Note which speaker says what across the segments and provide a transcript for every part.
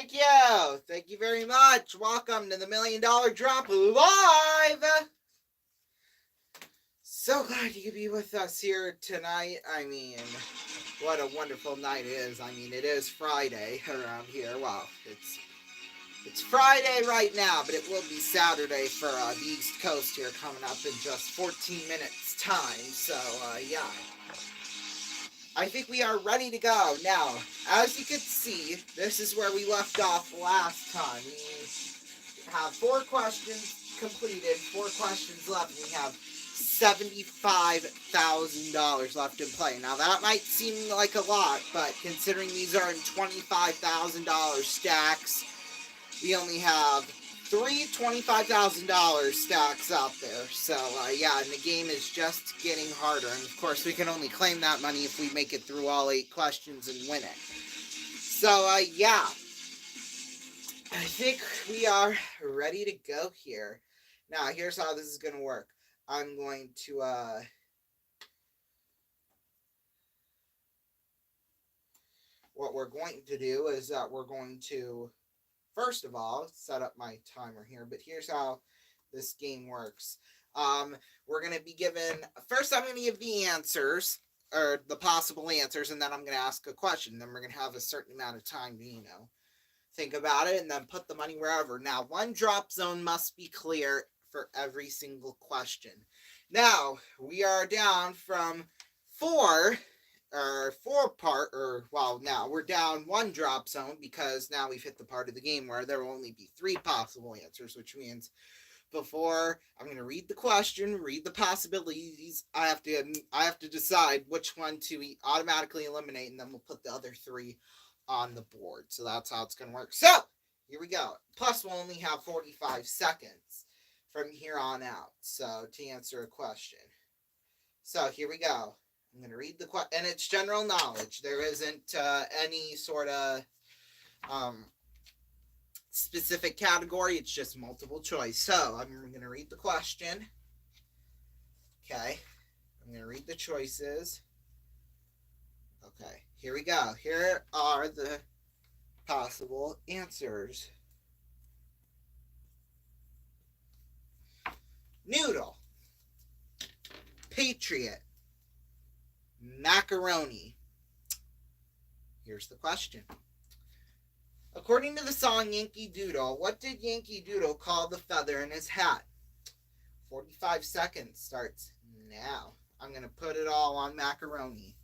Speaker 1: Thank you. Thank you very much. Welcome to the $1 Million Drop Live. So glad you could be with us here tonight. I mean, what a wonderful night it is. I mean, it is Friday around here. Well, it's Friday right now, but it will be Saturday for the East Coast here coming up in just 14 minutes time. So, yeah. I think we are ready to go. Now, as you can see, this is where we left off last time. We have 4 questions completed, 4 questions left, and we have $75,000 left in play. Now, that might seem like a lot, but considering these are in $25,000 stacks, we only have 3 $25,000 stacks out there. So, yeah, and the game is just getting harder. And, of course, we can only claim that money if we make it through all 8 questions and win it. So, yeah. I think we are ready to go here. Now, here's how this is going to work. I'm going to, what we're going to do is that we're going to, first of all, set up my timer here, but here's how this game works. We're going to be given, first I'm going to give the answers, or the possible answers, and then I'm going to ask a question. Then we're going to have a certain amount of time to, think about it, and then put the money wherever. Now, one drop zone must be clear for every single question. Now, we are down from 4... now we're down 1 drop zone because now we've hit the part of the game where there will only be 3 possible answers, which means before I'm going to read the question, read the possibilities, I have to decide which one to automatically eliminate, and then we'll put the other 3 on the board. So that's how it's going to work. So, here we go. Plus, we'll only have 45 seconds from here on out, so to answer a question. So, here we go. I'm going to read the question, and it's general knowledge. There isn't any sort of specific category. It's just multiple choice. So, I'm going to read the question. Okay. I'm going to read the choices. Okay. Here we go. Here are the possible answers. Noodle. Patriot. Macaroni. Here's the question. According to the song Yankee Doodle, what did Yankee Doodle call the feather in his hat? 45 seconds starts now. I'm going to put it all on macaroni.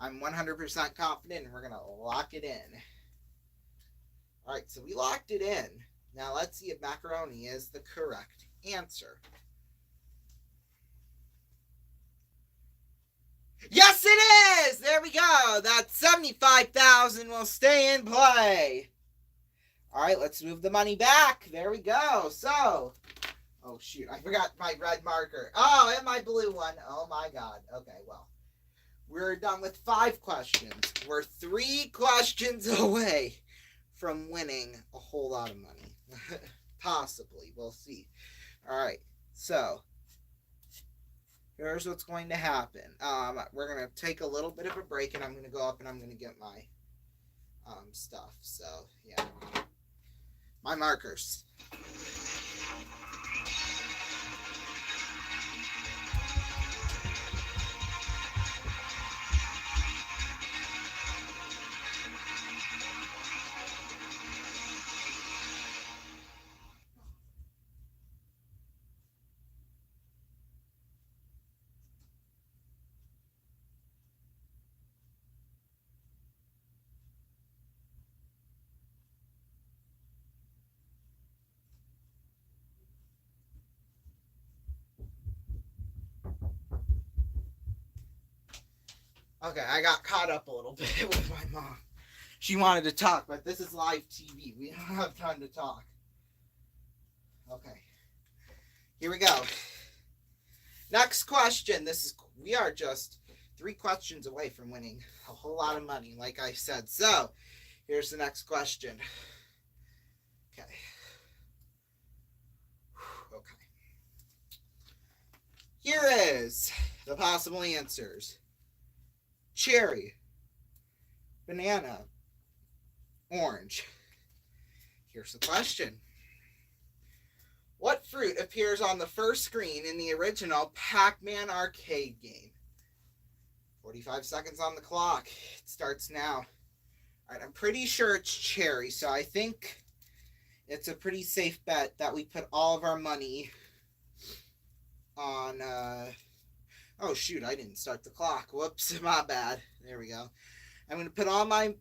Speaker 1: I'm 100% confident, and we're going to lock it in. Alright, so we locked it in. Now let's see if macaroni is the correct answer. Yes, it is! There we go. That $75,000 will stay in play. All right, let's move the money back. There we go. So, oh, shoot. I forgot my red marker. Oh, and my blue one. Oh, my God. Okay, well, we're done with 5 questions. We're 3 questions away from winning a whole lot of money. Possibly. We'll see. All right, so here's what's going to happen. We're going to take a little bit of a break, and I'm going to go up and I'm going to get my stuff. So, yeah. My markers. Okay, I got caught up a little bit with my mom. She wanted to talk, but this is live TV. We don't have time to talk. Okay. Here we go. Next question. We are just 3 questions away from winning a whole lot of money, like I said. So, here's the next question. Okay. Okay. Here is the possible answers. Cherry, banana, orange. Here's the question. What fruit appears on the first screen in the original Pac-Man arcade game? 45 seconds on the clock. It starts now. All right, I'm pretty sure it's cherry, so I think it's a pretty safe bet that we put all of our money on, oh shoot, I didn't start the clock. Whoops, my bad. There we go. I'm going to put all my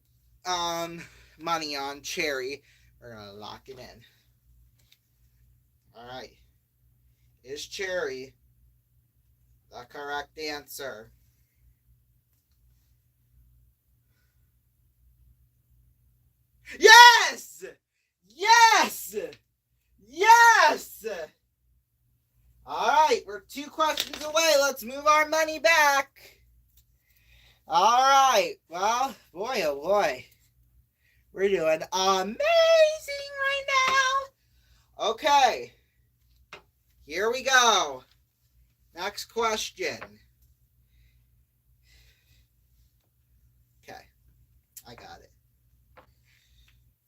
Speaker 1: money on cherry. We're going to lock it in. All right. Is cherry the correct answer? Yes! Yes! Yes! All right, we're 2 questions away. Let's move our money back. All right. Well, boy, oh boy. We're doing amazing right now. Okay. Here we go. Next question. Okay. I got it.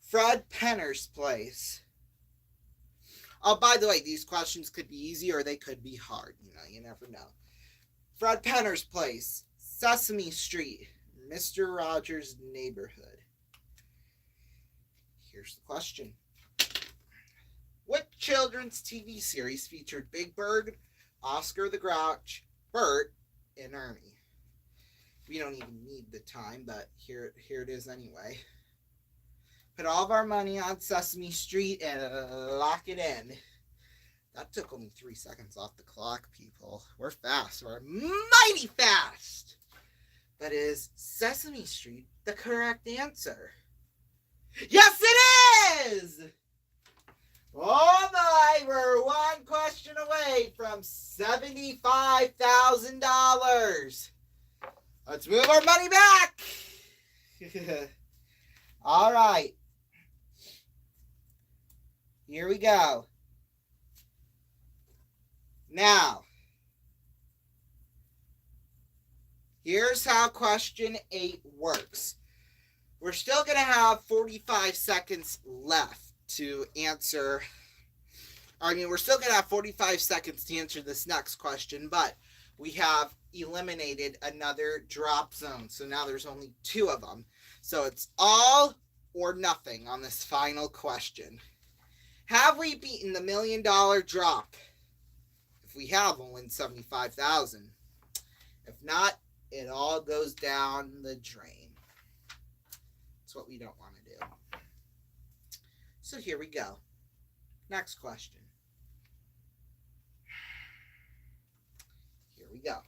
Speaker 1: Fred Penner's place. Oh, by the way, these questions could be easy or they could be hard. You never know. Fred Penner's place. Sesame Street. Mr. Rogers' Neighborhood. Here's the question. What children's TV series featured Big Bird, Oscar the Grouch, Bert, and Ernie? We don't even need the time, but here it is anyway. Put all of our money on Sesame Street and lock it in. That took only 3 seconds off the clock, people. We're fast. We're mighty fast. But is Sesame Street the correct answer? Yes, it is! Oh my, we're 1 question away from $75,000. Let's move our money back. All right. Here we go. Now, here's how question 8 works. We're still going to have 45 seconds left to answer. We're still going to have 45 seconds to answer this next question, but we have eliminated another drop zone. So now there's only 2 of them. So it's all or nothing on this final question. Have we beaten the $1 million drop? If we have, we'll win $75,000. If not, it all goes down the drain. That's what we don't want to do. So here we go. Next question. Here we go.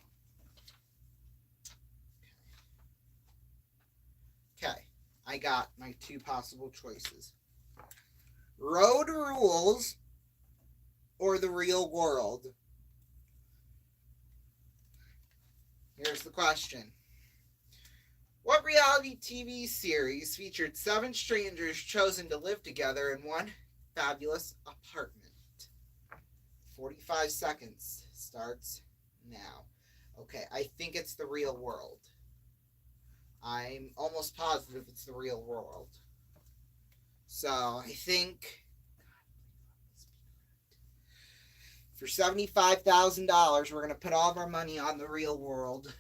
Speaker 1: Okay, I got my 2 possible choices. Road Rules or The Real World? Here's the question. What reality TV series featured 7 strangers chosen to live together in one fabulous apartment? 45 seconds starts now. Okay, I think it's The Real World. I'm almost positive it's The Real World. So I think for $75,000, we're going to put all of our money on The Real World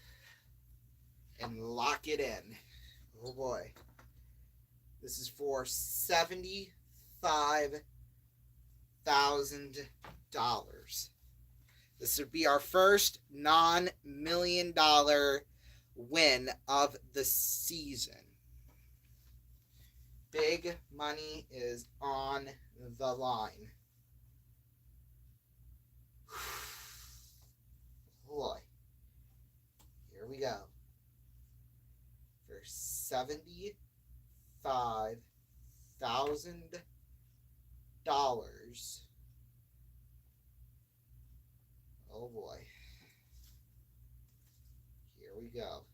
Speaker 1: and lock it in. Oh boy. This is for $75,000. This would be our first non-$1 million win of the season. Big money is on the line. Boy. Here we go. For $75,000. Oh boy. Here we go.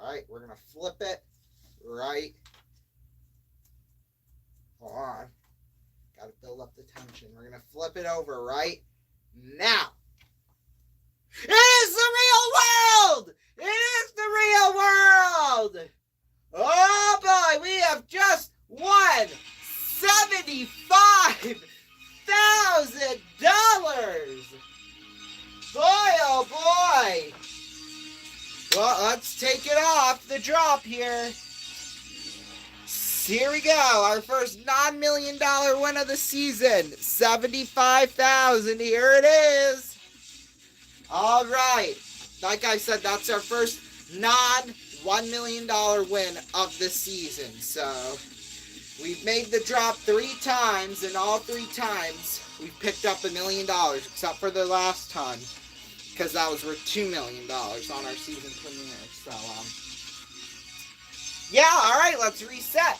Speaker 1: Alright, we're going to flip it right. Hold on. Got to build up the tension. We're going to flip it over right now. It is the real world! It is the real world! Oh boy, we have just won $75,000! Boy, oh boy! Well, let's take it off the drop here. Here we go, our first non-million dollar win of the season. $75,000, here it is. All right, like I said, that's our first non-$1 million win of the season. So we've made the drop 3 times, and all 3 times we've picked up $1 million, except for the last time, because that was worth $2 million on our season premiere. So, yeah, all right, let's reset.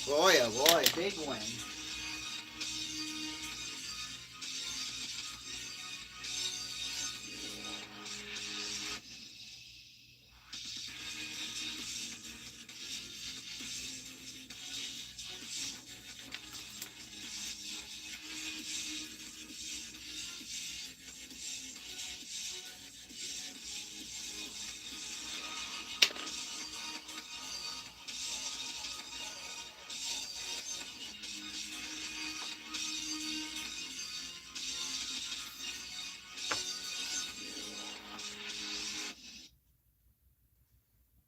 Speaker 1: Boy, oh boy, big win.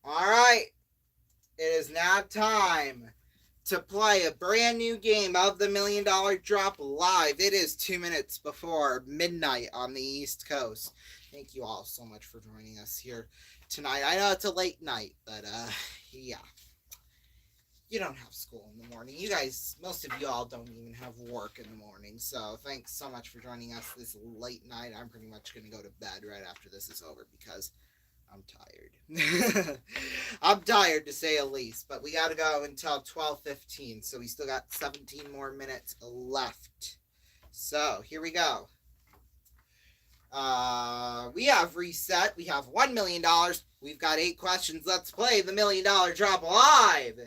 Speaker 1: Alright, it is now time to play a brand new game of the $1 Million Drop live. It is 2 minutes before midnight on the East Coast. Thank you all so much for joining us here tonight. I know it's a late night, but yeah. You don't have school in the morning. You guys, most of you all don't even have work in the morning. So thanks so much for joining us this late night. I'm pretty much going to go to bed right after this is over because I'm tired. I'm tired to say the least, but we got to go until 12:15, so we still got 17 more minutes left. So here we go. We have reset. We have $1 million. We've got 8 questions. Let's play the $1 Million Drop live.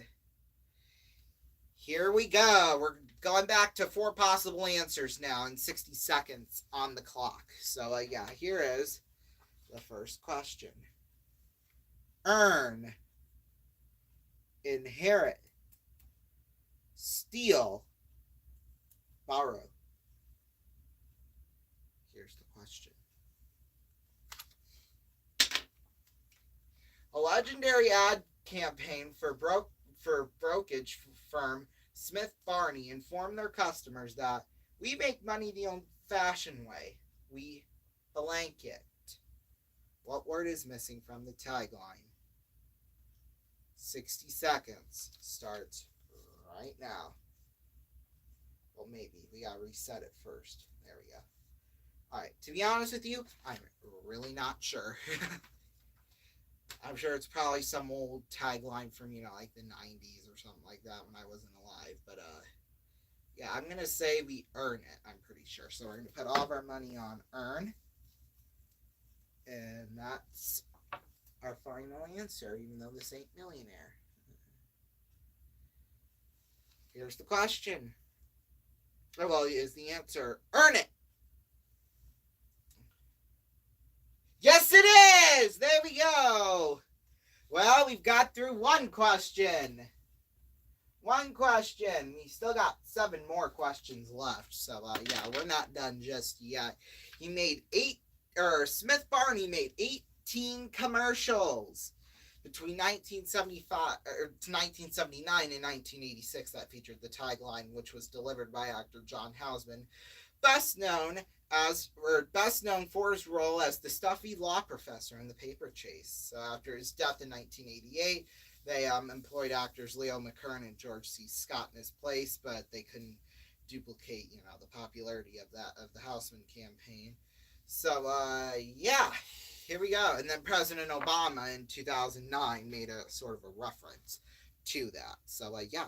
Speaker 1: Here we go. We're going back to 4 possible answers now and 60 seconds on the clock. So yeah, here is the first question. Earn, inherit, steal, borrow. Here's the question. A legendary ad campaign for brokerage firm Smith Barney informed their customers that we make money the old-fashioned way. We blanket. What word is missing from the tagline? 60 seconds starts right now. Well, maybe. We gotta reset it first. There we go. Alright, to be honest with you, I'm really not sure. I'm sure it's probably some old tagline from, like the 90s or something like that when I wasn't alive. But, yeah, I'm gonna say we earn it, I'm pretty sure. So we're gonna put all of our money on earn. And that's our final answer, even though this ain't millionaire. Here's the question. Well, is the answer earn it? Yes, it is! There we go! Well, we've got through 1 question. 1 question. We still got 7 more questions left. So, yeah, we're not done just yet. He made Smith Barney made 18 commercials between 1979 and 1986 that featured the tagline, which was delivered by actor John Houseman, best known for his role as the stuffy law professor in The Paper Chase. So after his death in 1988, they employed actors Leo McKern and George C. Scott in his place, but they couldn't duplicate, the popularity of the Houseman campaign. So, yeah, here we go. And then President Obama in 2009 made a sort of a reference to that. So, yeah,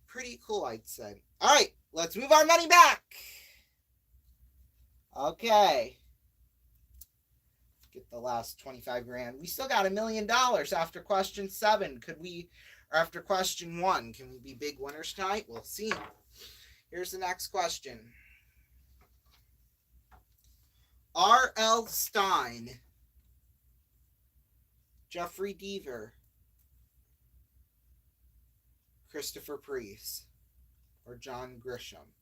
Speaker 1: pretty cool, I'd say. All right, let's move our money back. Okay. Get the last 25 grand. We still got $1 million after question 7. Could we, or after question 1, can we be big winners tonight? We'll see. Here's the next question. R.L. Stine, Jeffrey Deaver, Christopher Priest, or John Grisham?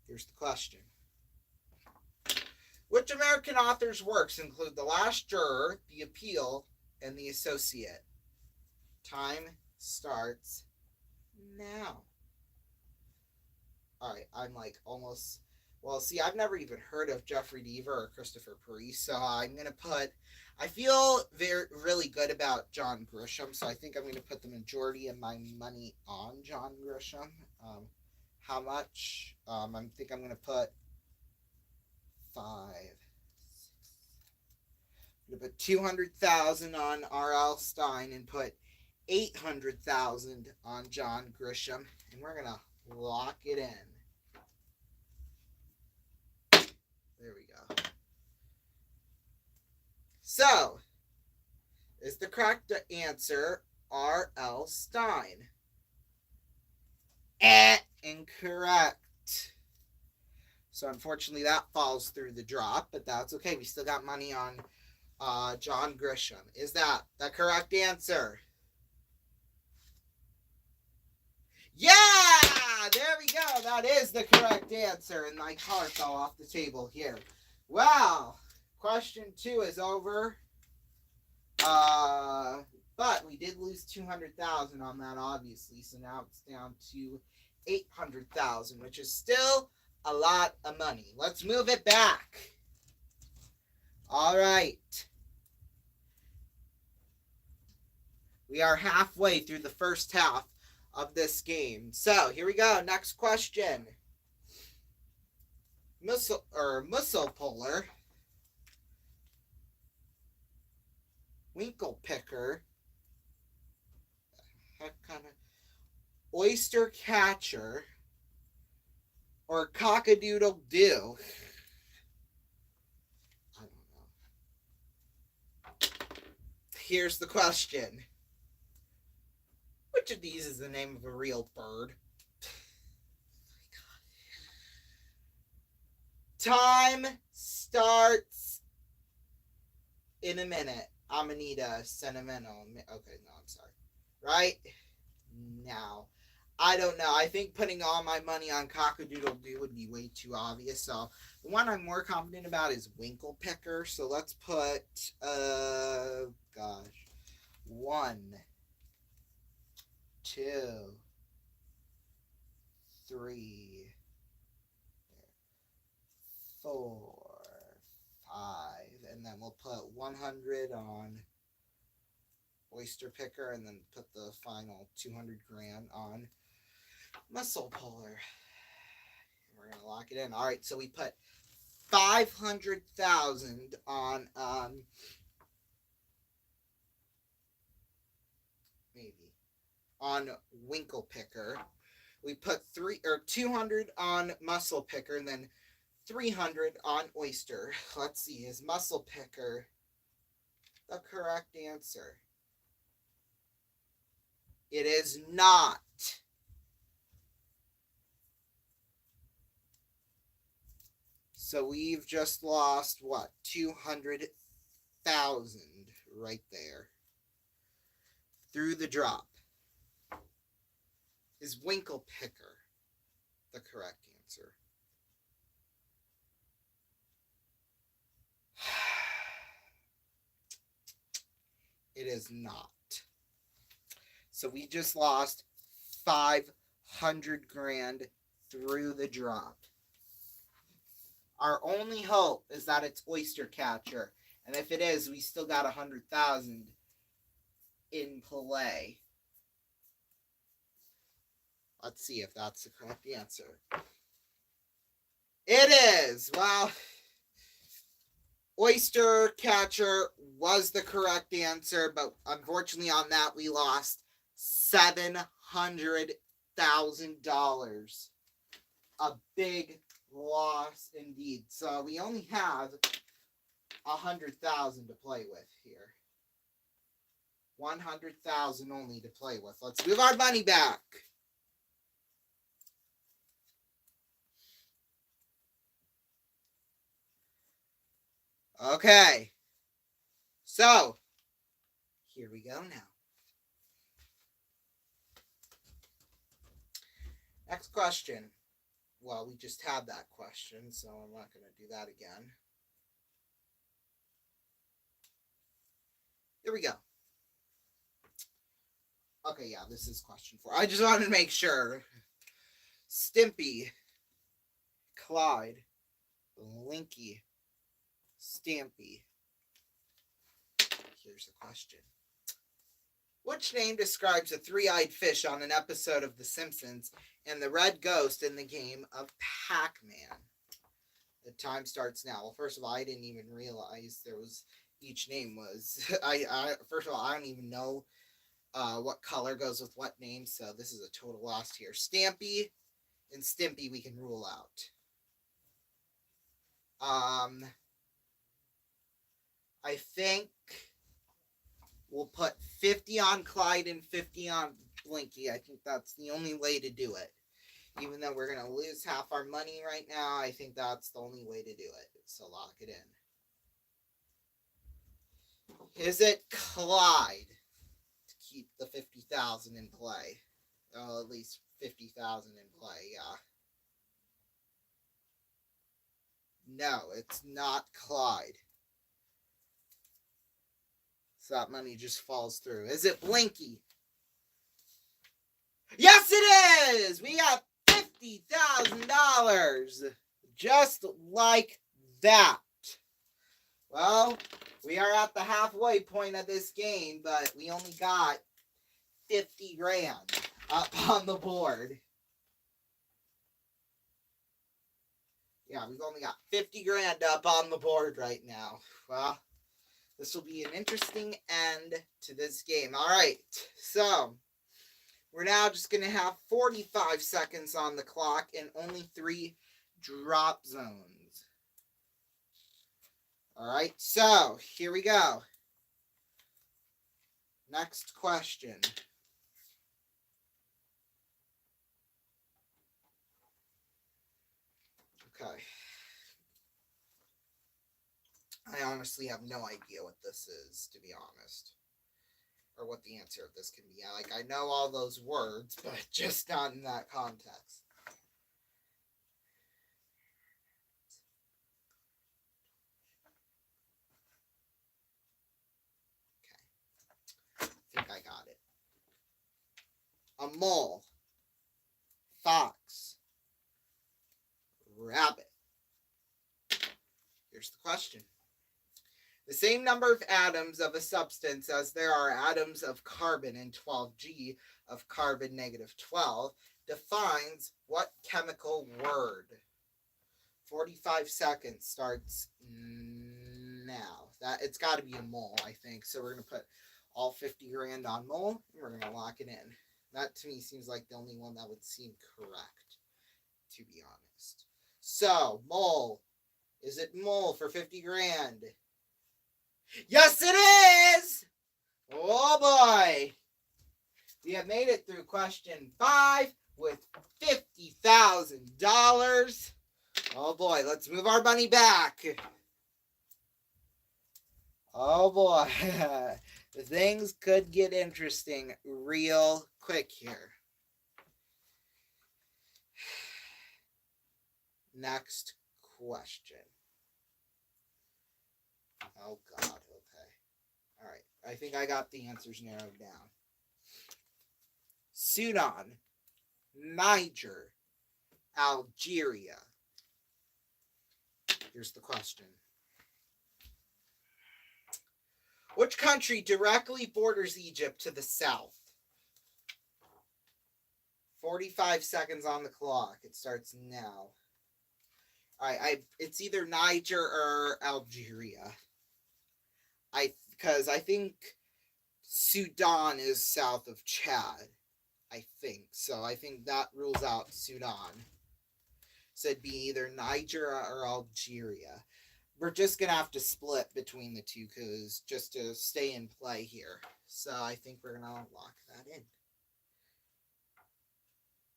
Speaker 1: Here's the question. Which American author's works include The Last Juror, The Appeal, and The Associate? Time starts now. All right, I'm like almost... Well, see, I've never even heard of Jeffrey Deaver or Christopher Priest, so I'm going to put... I feel really good about John Grisham, so I think I'm going to put the majority of my money on John Grisham. How much? I think I'm going to put 5. I'm going to put 200,000 on R.L. Stine and put 800,000 on John Grisham, and we're going to lock it in. There we go. So, is the correct answer R.L. Stine? Incorrect. So unfortunately that falls through the drop, but that's okay. We still got money on John Grisham. Is that the correct answer? Yeah! There we go. That is the correct answer. And my car fell off the table here. Wow. Question 2 is over. But we did lose 200,000 on that, obviously. So now it's down to 800,000, which is still a lot of money. Let's move it back. All right. We are halfway through the first half of this game. So here we go. Next question. Musselpuller, Winklepicker, Oyster Catcher, or Cock-a-doodle-doo? I don't know. Here's the question. Which of these is the name of a real bird? Time starts in a minute. Amanita Sentimental. Okay, no, I'm sorry. Right now. I don't know. I think putting all my money on Cock-a-doodle-doo would be way too obvious. So the one I'm more confident about is Winklepicker. So let's put, 1, 2, 3, 4, 5, and then we'll put 100 on Oysterpicker, and then put the final 200 grand on Musselpuller. We're gonna lock it in. All right, so we put 500,000 on on Winklepicker. We put 200 on Musselpicker, and then 300 on Oyster. Let's see, is Musselpicker the correct answer? It is not. So we've just lost, what, 200,000 right there. Through the drop. Is Winklepicker the correct answer? It is not. So we just lost 500 grand through the drop. Our only hope is that it's Oyster Catcher. And if it is, we still got 100,000 in play. Let's see if that's the correct answer. It is! Well, Oyster Catcher was the correct answer, but unfortunately on that we lost 700 $100,000. A big loss indeed. So we only have 100,000 to play with here. 100,000 only to play with. Let's move our money back. Okay. So, here we go now. Next question. Well, we just had that question, so I'm not going to do that again. Here we go. Okay, yeah, this is question 4. I just wanted to make sure. Stimpy, Clyde, Blinky, Stampy. Here's the question. Which name describes a three-eyed fish on an episode of The Simpsons and the red ghost in the game of Pac-Man? The time starts now. Well, first of all, I didn't even realize there was each name was. First of all, I don't even know what color goes with what name, so this is a total loss here. Stampy and Stimpy we can rule out. I think we'll put 50 on Clyde and 50 on Blinky. I think that's the only way to do it. Even though we're going to lose half our money right now, I think that's the only way to do it. So lock it in. Is it Clyde to keep the 50,000 in play? Oh, at least 50,000 in play, yeah. No, it's not Clyde. So that money just falls through. Is it Blinky? Yes, it is! We got $50,000. Just like that. Well, we are at the halfway point of this game, but we only got 50 grand up on the board. Yeah, we've only got 50 grand up on the board right now. Well, this will be an interesting end to this game. All right, so we're now just going to have 45 seconds on the clock and only 3 drop zones. All right, so here we go. Next question. Okay. I honestly have no idea what this is, to be honest. Or what the answer of this can be. Like, I know all those words, but just not in that context. Okay. I think I got it. A mole. Fox. Rabbit. Here's the question. The same number of atoms of a substance as there are atoms of carbon in 12G of carbon -12 defines what chemical word? 45 seconds starts now. It's got to be a mole, I think. So we're going to put all 50 grand on mole, and we're going to lock it in. That to me seems like the only one that would seem correct, to be honest. So, mole. Is it mole for 50 grand? Yes, it is! Oh boy! We have made it through question 5 with $50,000. Oh boy, let's move our money back. Oh boy. Things could get interesting real quick here. Next question. Oh God, okay. Alright, I think I got the answers narrowed down. Sudan, Niger, Algeria. Here's the question. Which country directly borders Egypt to the south? 45 seconds on the clock. It starts now. Alright, it's either Niger or Algeria. Because I think Sudan is south of Chad. I think. So I think that rules out Sudan. So it'd be either Niger or Algeria. We're just going to have to split between the two because just to stay in play here. So I think we're going to lock that in.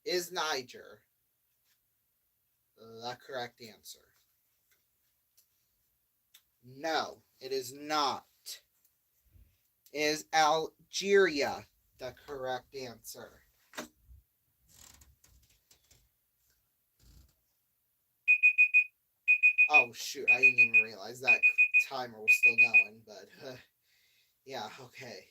Speaker 1: Is Niger the correct answer? No, it is not. Is Algeria the correct answer? Oh, shoot. I didn't even realize that timer was still going, but yeah, okay.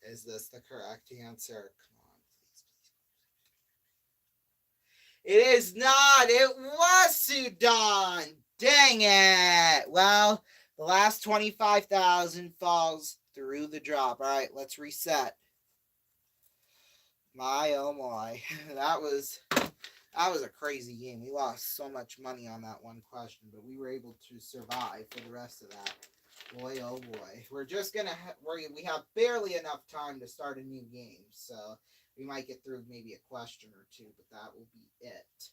Speaker 1: Is this the correct answer? Come on, please, please. It is not. It was Sudan. Dang it. Well, the last 25,000 falls through the drop. All right, let's reset. My oh my. That was a crazy game. We lost so much money on that one question, but we were able to survive for the rest of that. Boy, oh boy. We're just gonna we have barely enough time to start a new game, so we might get through maybe a question or two, but that will be it.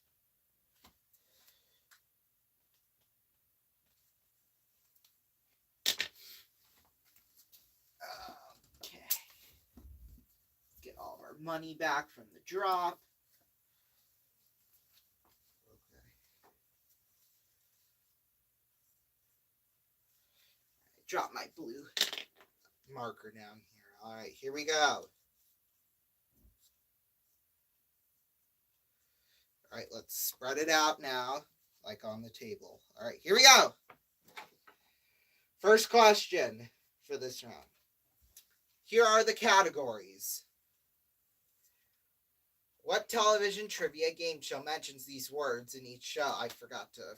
Speaker 1: Okay. Get all of our money back from the drop. Drop my blue marker down here. All right, here we go. All right, let's spread it out now, like on the table. All right, here we go. First question for this round. Here are the categories. What television trivia game show mentions these words in each show? I forgot to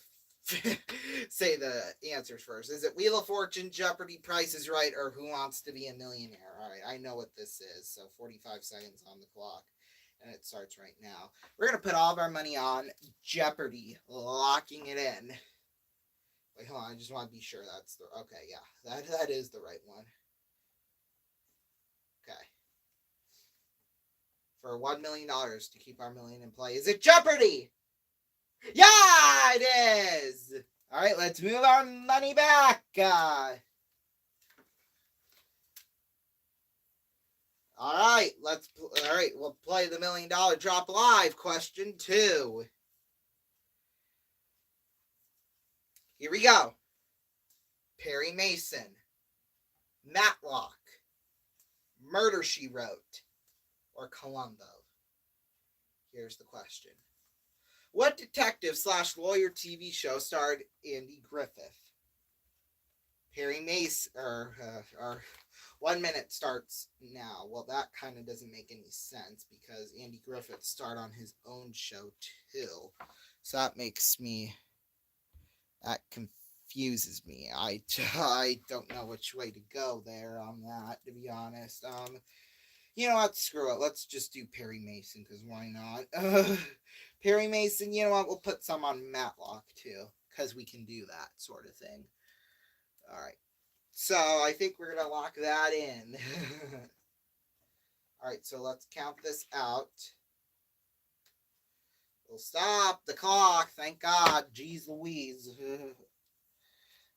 Speaker 1: say the answers first. Is it Wheel of Fortune, Jeopardy, Price is Right, or Who Wants to Be a Millionaire? All right, I know what this is. So 45 seconds on the clock, and it starts right now. We're going to put all of our money on Jeopardy, locking it in. Wait, hold on. I just want to be sure that's the... Okay, yeah, that is the right one. Okay. For $1 million to keep our million in play. Is it Jeopardy? Yeah, it is. All right, let's move our money back. All right, we'll play the $1 million drop live. Question 2. Here we go. Perry Mason, Matlock, Murder, She Wrote, or Columbo? Here's the question. What detective/lawyer TV show starred Andy Griffith? Perry Mason, or 1 minute starts now. Well, that kind of doesn't make any sense because Andy Griffith starred on his own show too. So that confuses me. I don't know which way to go there on that, to be honest. You know what? Screw it. Let's just do Perry Mason, because why not? Perry Mason, you know what? We'll put some on Matlock, too, because we can do that sort of thing. All right. So I think we're going to lock that in. All right, so let's count this out. We'll stop the clock. Thank God. Jeez Louise.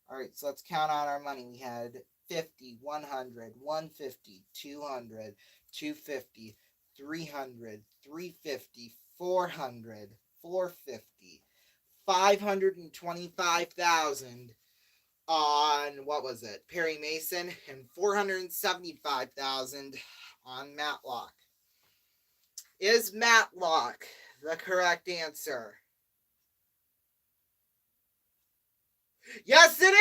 Speaker 1: All right, so let's count out our money. We had 50, 100, 150, 200, 250, 300, 350, 400, 450, 525,000 on, what was it, Perry Mason, and 475,000 on Matlock. Is Matlock the correct answer? Yes, it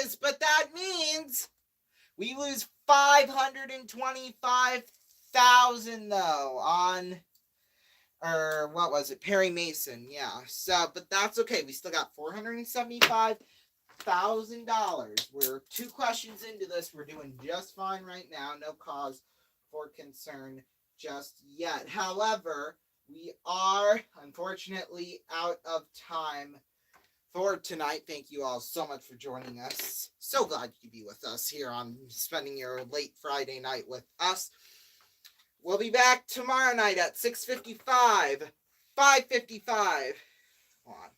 Speaker 1: is, but that means we lose 525,000 though on, or what was it, Perry Mason? Yeah. So, but that's okay. We still got $475,000. We're 2 questions into this. We're doing just fine right now. No cause for concern just yet. However, we are unfortunately out of time for tonight. Thank you all so much for joining us. So glad you could be with us here on spending your late Friday night with us. We'll be back tomorrow night at 6:55, 5:55. Hold on.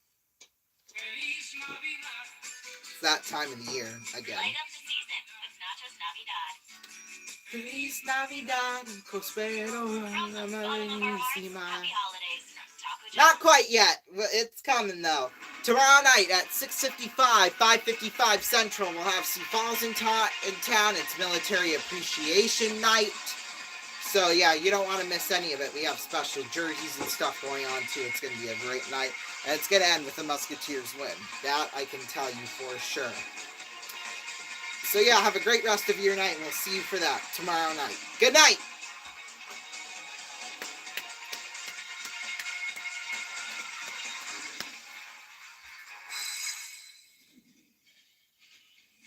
Speaker 1: It's that time of the year again.
Speaker 2: Light up the season with Nachos Navidad.
Speaker 1: Feliz Navidad, prospero
Speaker 2: Happy holidays from Taco John's.
Speaker 1: Not quite yet. It's coming though. Tomorrow night at 6:55, 5:55 Central, we'll have Sioux Falls in town. It's Military Appreciation Night. So yeah, you don't want to miss any of it. We have special jerseys and stuff going on too. It's going to be a great night. And it's going to end with a Musketeers win. That I can tell you for sure. So yeah, have a great rest of your night, and we'll see you for that tomorrow night. Good night!